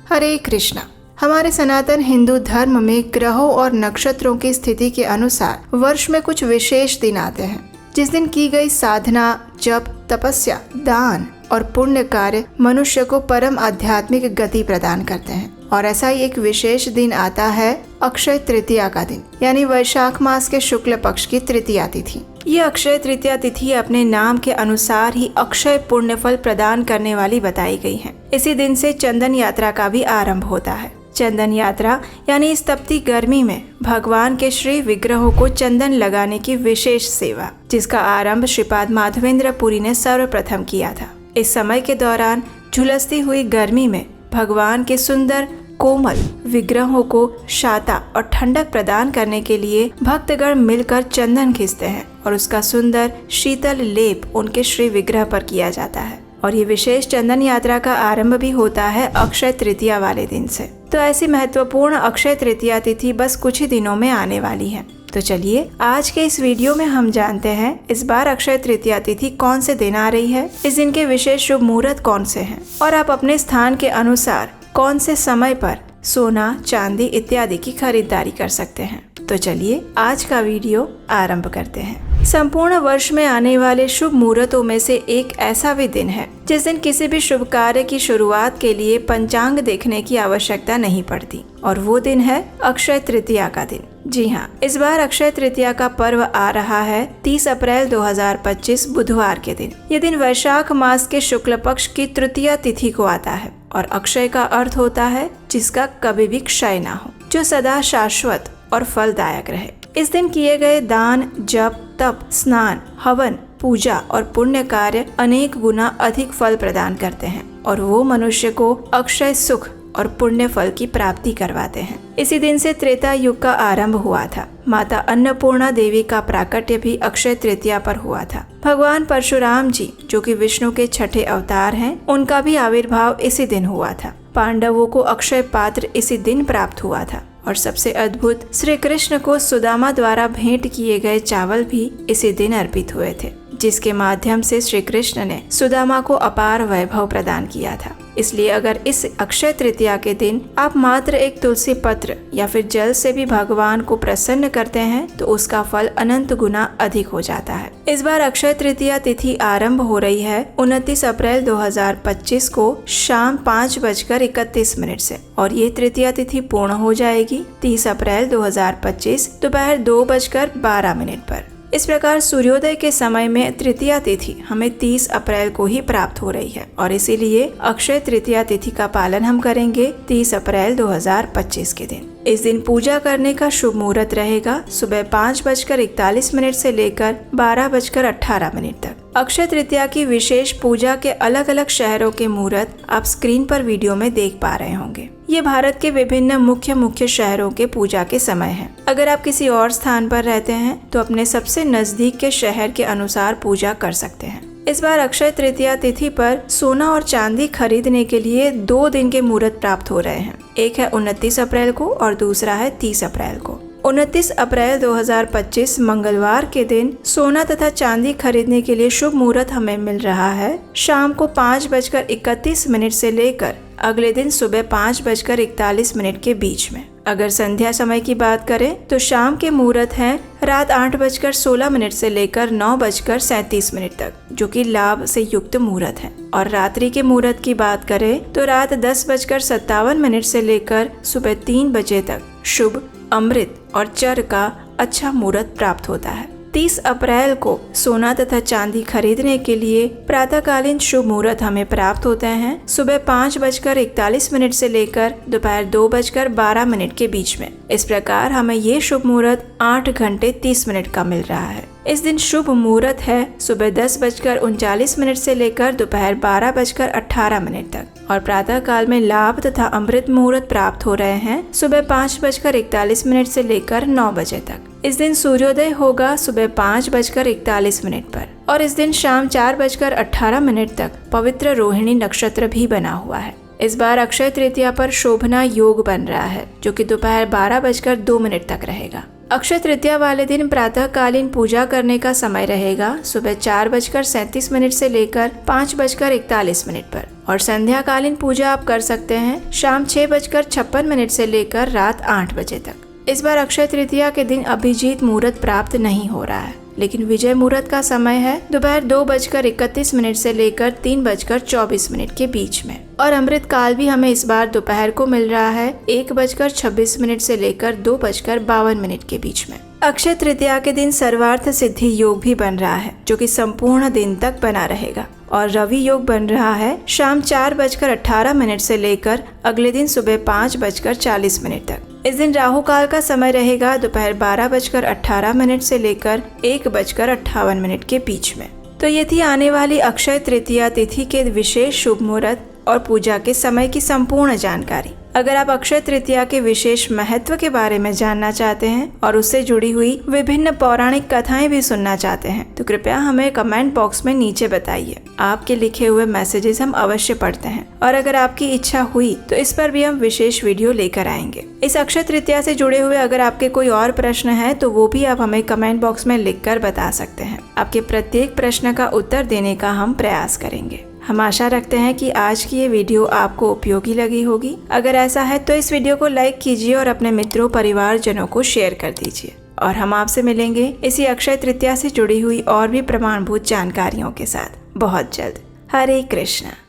हरे कृष्णा। हमारे सनातन हिंदू धर्म में ग्रहों और नक्षत्रों की स्थिति के अनुसार वर्ष में कुछ विशेष दिन आते हैं जिस दिन की गई साधना, जप, तपस्या, दान और पुण्य कार्य मनुष्य को परम आध्यात्मिक गति प्रदान करते हैं। और ऐसा ही एक विशेष दिन आता है अक्षय तृतीया का दिन, यानी वैशाख मास के शुक्ल पक्ष की तृतीया तिथि। ये अक्षय तृतीया तिथि अपने नाम के अनुसार ही अक्षय पुण्य फल प्रदान करने वाली बताई गई है। इसी दिन से चंदन यात्रा का भी आरंभ होता है। चंदन यात्रा यानी इस तपती गर्मी में भगवान के श्री विग्रहों को चंदन लगाने की विशेष सेवा, जिसका आरंभ श्रीपाद माधवेंद्र पुरी ने सर्वप्रथम किया था। इस समय के दौरान झुलसती हुई गर्मी में भगवान के सुंदर कोमल विग्रहों को शाता और ठंडक प्रदान करने के लिए भक्तगण मिलकर चंदन घिसते हैं और उसका सुंदर शीतल लेप उनके श्री विग्रह पर किया जाता है। और ये विशेष चंदन यात्रा का आरंभ भी होता है अक्षय तृतीया वाले दिन से। तो ऐसी महत्वपूर्ण अक्षय तृतीया तिथि बस कुछ ही दिनों में आने वाली है। तो चलिए आज के इस वीडियो में हम जानते हैं इस बार अक्षय तृतीया तिथि कौन से दिन आ रही है, इस दिन के विशेष शुभ मुहूर्त कौन से हैं और आप अपने स्थान के अनुसार कौन से समय पर सोना, चांदी इत्यादि की खरीदारी कर सकते हैं। तो चलिए आज का वीडियो आरंभ करते हैं। संपूर्ण वर्ष में आने वाले शुभ मुहूर्तों में से एक ऐसा भी दिन है जिस दिन किसी भी शुभ कार्य की शुरुआत के लिए पंचांग देखने की आवश्यकता नहीं पड़ती, और वो दिन है अक्षय तृतीया का दिन। जी हाँ, इस बार अक्षय तृतीया का पर्व आ रहा है 30 अप्रैल 2025 बुधवार के दिन। ये दिन वैशाख मास के शुक्ल पक्ष की तृतीया तिथि को आता है और अक्षय का अर्थ होता है जिसका कभी भी क्षय ना हो, जो सदा शाश्वत और फलदायक रहे। इस दिन किए गए दान, जप, तप, स्नान, हवन, पूजा और पुण्य कार्य अनेक गुना अधिक फल प्रदान करते हैं और वो मनुष्य को अक्षय सुख और पुण्य फल की प्राप्ति करवाते हैं। इसी दिन से त्रेता युग का आरंभ हुआ था। माता अन्नपूर्णा देवी का प्राकट्य भी अक्षय तृतीया पर हुआ था। भगवान परशुराम जी, जो कि विष्णु के छठे अवतार हैं, उनका भी आविर्भाव इसी दिन हुआ था। पांडवों को अक्षय पात्र इसी दिन प्राप्त हुआ था और सबसे अद्भुत श्री कृष्ण को सुदामा द्वारा भेंट किए गए चावल भी इसी दिन अर्पित हुए थे, जिसके माध्यम से श्री कृष्ण ने सुदामा को अपार वैभव प्रदान किया था। इसलिए अगर इस अक्षय तृतीया के दिन आप मात्र एक तुलसी पत्र या फिर जल से भी भगवान को प्रसन्न करते हैं तो उसका फल अनंत गुना अधिक हो जाता है। इस बार अक्षय तृतीया तिथि आरंभ हो रही है 29 अप्रैल 2025 को शाम 5:31 से और ये तृतीया तिथि पूर्ण हो जाएगी 30 अप्रैल 2025 दोपहर 2:12 पर। इस प्रकार सूर्योदय के समय में तृतीया तिथि हमें 30 अप्रैल को ही प्राप्त हो रही है और इसीलिए अक्षय तृतीया तिथि का पालन हम करेंगे 30 अप्रैल 2025 के दिन। इस दिन पूजा करने का शुभ मुहूर्त रहेगा सुबह 5:41 से लेकर 12:18 तक। अक्षय तृतीया की विशेष पूजा के अलग अलग शहरों के मुहूर्त आप स्क्रीन पर वीडियो में देख पा रहे होंगे। ये भारत के विभिन्न मुख्य शहरों के पूजा के समय हैं। अगर आप किसी और स्थान पर रहते हैं तो अपने सबसे नजदीक के शहर के अनुसार पूजा कर सकते हैं। इस बार अक्षय तृतीया तिथि पर सोना और चांदी खरीदने के लिए 2 दिन के मुहूर्त प्राप्त हो रहे हैं। एक है 29 अप्रैल को और दूसरा है 30 अप्रैल को। 29 अप्रैल 2025 मंगलवार के दिन सोना तथा चांदी खरीदने के लिए शुभ मुहूर्त हमें मिल रहा है शाम को 5:31 से लेकर अगले दिन सुबह 5:41 के बीच में। अगर संध्या समय की बात करें तो शाम के मुहूर्त हैं रात 8:16 से लेकर 9:37 तक, जो कि लाभ से युक्त मुहूर्त है। और रात्रि के मुहूर्त की बात करें तो रात 10:57 से लेकर सुबह 3 बजे तक शुभ, अमृत और चर का अच्छा मुहूर्त प्राप्त होता है। 30 अप्रैल को सोना तथा चांदी खरीदने के लिए प्रातःकालीन शुभ मुहूर्त हमें प्राप्त होते हैं सुबह 5:41 से लेकर दोपहर 2:12 के बीच में। इस प्रकार हमें ये शुभ मुहूर्त 8 घंटे 30 मिनट का मिल रहा है। इस दिन शुभ मुहूर्त है सुबह 10:39 से लेकर दोपहर 12:18 तक और प्रातः काल में लाभ तथा अमृत मुहूर्त प्राप्त हो रहे हैं सुबह 5:41 से लेकर 9 बजे तक। इस दिन सूर्योदय होगा सुबह 5:41 पर और इस दिन शाम 4:18 तक पवित्र रोहिणी नक्षत्र भी बना हुआ है। इस बार अक्षय तृतीया पर शोभना योग बन रहा है जो कि दोपहर 12:02 तक रहेगा। अक्षय तृतीया वाले दिन प्रातःकालीन पूजा करने का समय रहेगा सुबह 4:37 से लेकर 5:41 पर, और संध्याकालीन पूजा आप कर सकते हैं शाम 6:56 से लेकर रात 8 बजे तक। इस बार अक्षय तृतीया के दिन अभिजीत मुहूर्त प्राप्त नहीं हो रहा है, लेकिन विजय मुहूर्त का समय है दोपहर 2:31 से लेकर 3:24 के बीच में, और अमृत काल भी हमें इस बार दोपहर को मिल रहा है 1:26 से लेकर 2:52 के बीच में। अक्षय तृतीया के दिन सर्वार्थ सिद्धि योग भी बन रहा है, जो कि संपूर्ण दिन तक बना रहेगा, और रवि योग बन रहा है शाम 4:18 से लेकर अगले दिन सुबह 5:40 तक। इस दिन राहु काल का समय रहेगा दोपहर 12:18 से लेकर 1:58 के बीच में। तो ये थी आने वाली अक्षय तृतीया तिथि के विशेष शुभ मुहूर्त और पूजा के समय की संपूर्ण जानकारी। अगर आप अक्षय तृतीया के विशेष महत्व के बारे में जानना चाहते हैं और उससे जुड़ी हुई विभिन्न पौराणिक कथाएं भी सुनना चाहते हैं तो कृपया हमें कमेंट बॉक्स में नीचे बताइए। आपके लिखे हुए मैसेजेस हम अवश्य पढ़ते हैं, और अगर आपकी इच्छा हुई तो इस पर भी हम विशेष वीडियो लेकर आएंगे। इस अक्षय तृतीया से जुड़े हुए अगर आपके कोई और प्रश्न है तो वो भी आप हमें कमेंट बॉक्स में लिख कर बता सकते हैं। आपके प्रत्येक प्रश्न का उत्तर देने का हम प्रयास करेंगे। हम आशा रखते हैं कि आज की ये वीडियो आपको उपयोगी लगी होगी। अगर ऐसा है तो इस वीडियो को लाइक कीजिए और अपने मित्रों परिवारजनों को शेयर कर दीजिए, और हम आपसे मिलेंगे इसी अक्षय तृतीया से जुड़ी हुई और भी प्रमाणभूत जानकारियों के साथ बहुत जल्द। हरे कृष्णा।